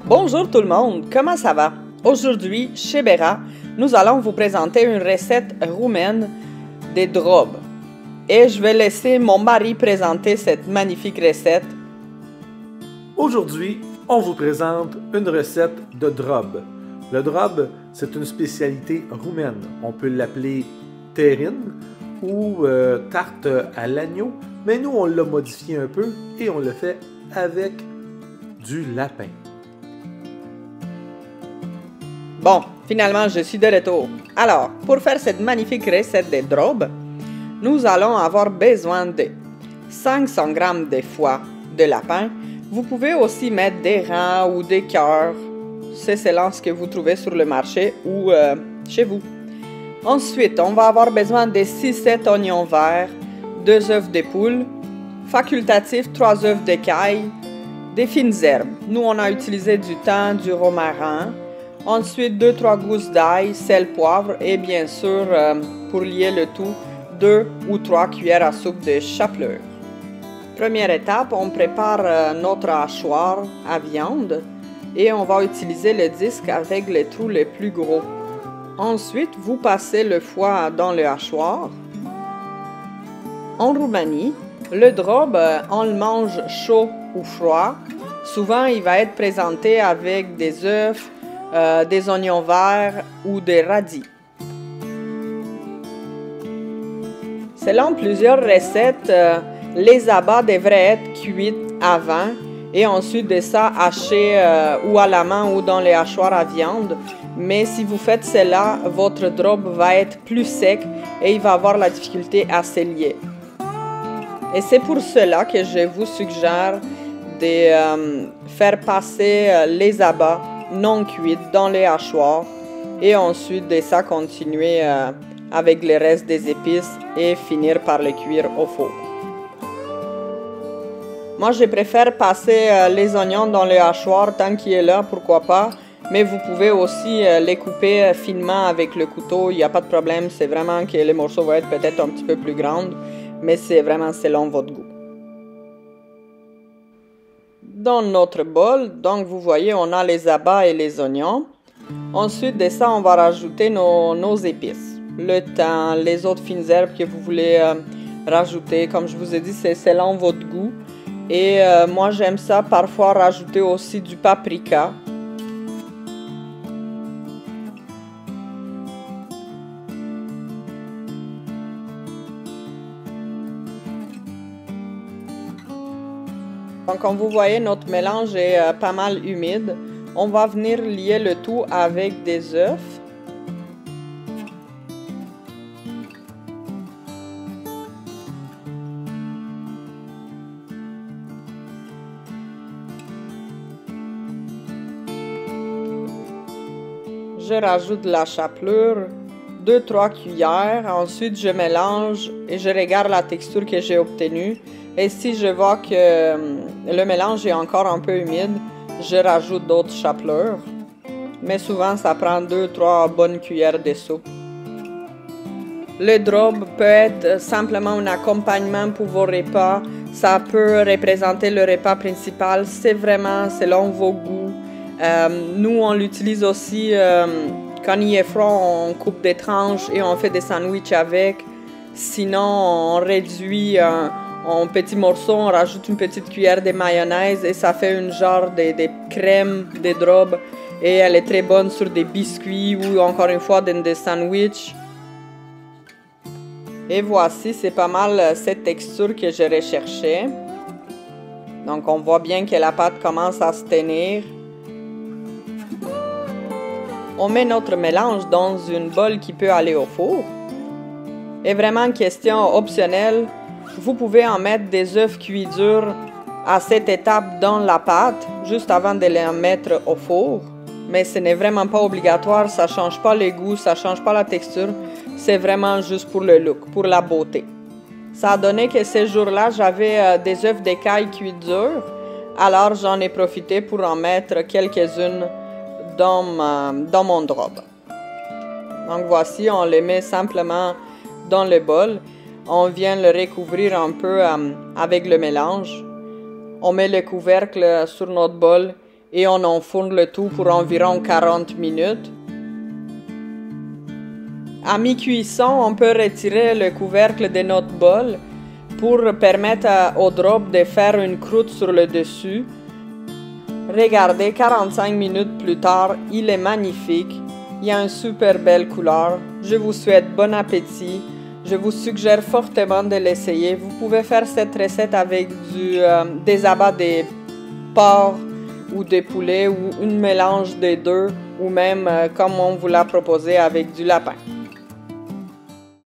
Bonjour tout le monde, comment ça va? Aujourd'hui, chez Bera, nous allons vous présenter une recette roumaine des drobes. Et je vais laisser mon mari présenter cette magnifique recette. Aujourd'hui, on vous présente une recette de drob. Le drob, c'est une spécialité roumaine. On peut l'appeler terrine ou tarte à l'agneau, mais nous, on l'a modifié un peu et on le fait avec du lapin. Bon, finalement, je suis de retour. Alors, pour faire cette magnifique recette de drobes, nous allons avoir besoin de 500 g de foie de lapin. Vous pouvez aussi mettre des reins ou des cœurs. C'est selon ce que vous trouvez sur le marché ou chez vous. Ensuite, on va avoir besoin de 6-7 oignons verts, 2 œufs de poule, facultatif 3 œufs de caille, des fines herbes. Nous, on a utilisé du thym, du romarin. Ensuite, 2-3 gousses d'ail, sel, poivre et bien sûr, pour lier le tout, 2 ou 3 cuillères à soupe de chapelure. Première étape, on prépare notre hachoir à viande et on va utiliser le disque avec les trous les plus gros. Ensuite, vous passez le foie dans le hachoir. En Roumanie, le drob, on le mange chaud ou froid. Souvent, il va être présenté avec des œufs, des oignons verts ou des radis. Selon plusieurs recettes, les abats devraient être cuits avant et ensuite de ça hachés ou à la main ou dans les hachoirs à viande. Mais si vous faites cela, votre drob va être plus sec et il va avoir la difficulté à se lier. Et c'est pour cela que je vous suggère de faire passer les abats non cuits dans les hachoirs et ensuite de ça continuer avec le reste des épices et finir par les cuire au four. Moi, je préfère passer les oignons dans le hachoir tant qu'il est là, pourquoi pas. Mais vous pouvez aussi les couper finement avec le couteau, il n'y a pas de problème. C'est vraiment que les morceaux vont être peut-être un petit peu plus grands, mais c'est vraiment selon votre goût. Dans notre bol, donc vous voyez, on a les abats et les oignons. Ensuite de ça, on va rajouter nos épices. Le thym, les autres fines herbes que vous voulez rajouter. Comme je vous ai dit, c'est selon votre goût. Et moi, j'aime ça parfois rajouter aussi du paprika. Donc, comme vous voyez, notre mélange est pas mal humide. On va venir lier le tout avec des œufs. Je rajoute de la chapelure, 2-3 cuillères. Ensuite, je mélange et je regarde la texture que j'ai obtenue. Et si je vois que le mélange est encore un peu humide, je rajoute d'autres chapelures. Mais souvent, ça prend 2-3 bonnes cuillères de soupe. Le drob peut être simplement un accompagnement pour vos repas. Ça peut représenter le repas principal. C'est vraiment selon vos goûts. Nous, on l'utilise aussi quand il est froid, on coupe des tranches et on fait des sandwichs avec. Sinon, on réduit en petits morceaux, on rajoute une petite cuillère de mayonnaise et ça fait une genre de crème de drob. Et elle est très bonne sur des biscuits ou encore une fois dans des sandwichs. Et voici, c'est pas mal cette texture que je recherchais. Donc, on voit bien que la pâte commence à se tenir. On met notre mélange dans une bolle qui peut aller au four. Et vraiment, question optionnelle, vous pouvez en mettre des œufs cuits durs à cette étape dans la pâte, juste avant de les mettre au four. Mais ce n'est vraiment pas obligatoire, ça ne change pas le goût, ça ne change pas la texture. C'est vraiment juste pour le look, pour la beauté. Ça a donné que ces jours-là, j'avais des œufs d'écaille cuits durs. Alors, j'en ai profité pour en mettre quelques-unes dans mon drob. Donc voici, on les met simplement dans le bol. On vient le recouvrir un peu avec le mélange. On met le couvercle sur notre bol et on enfourne le tout pour environ 40 minutes. À mi-cuisson, on peut retirer le couvercle de notre bol pour permettre au drop de faire une croûte sur le dessus. Regardez, 45 minutes plus tard, il est magnifique. Il a une super belle couleur. Je vous souhaite bon appétit. Je vous suggère fortement de l'essayer. Vous pouvez faire cette recette avec des abats de porc ou de poulet ou un mélange des deux ou même comme on vous l'a proposé avec du lapin.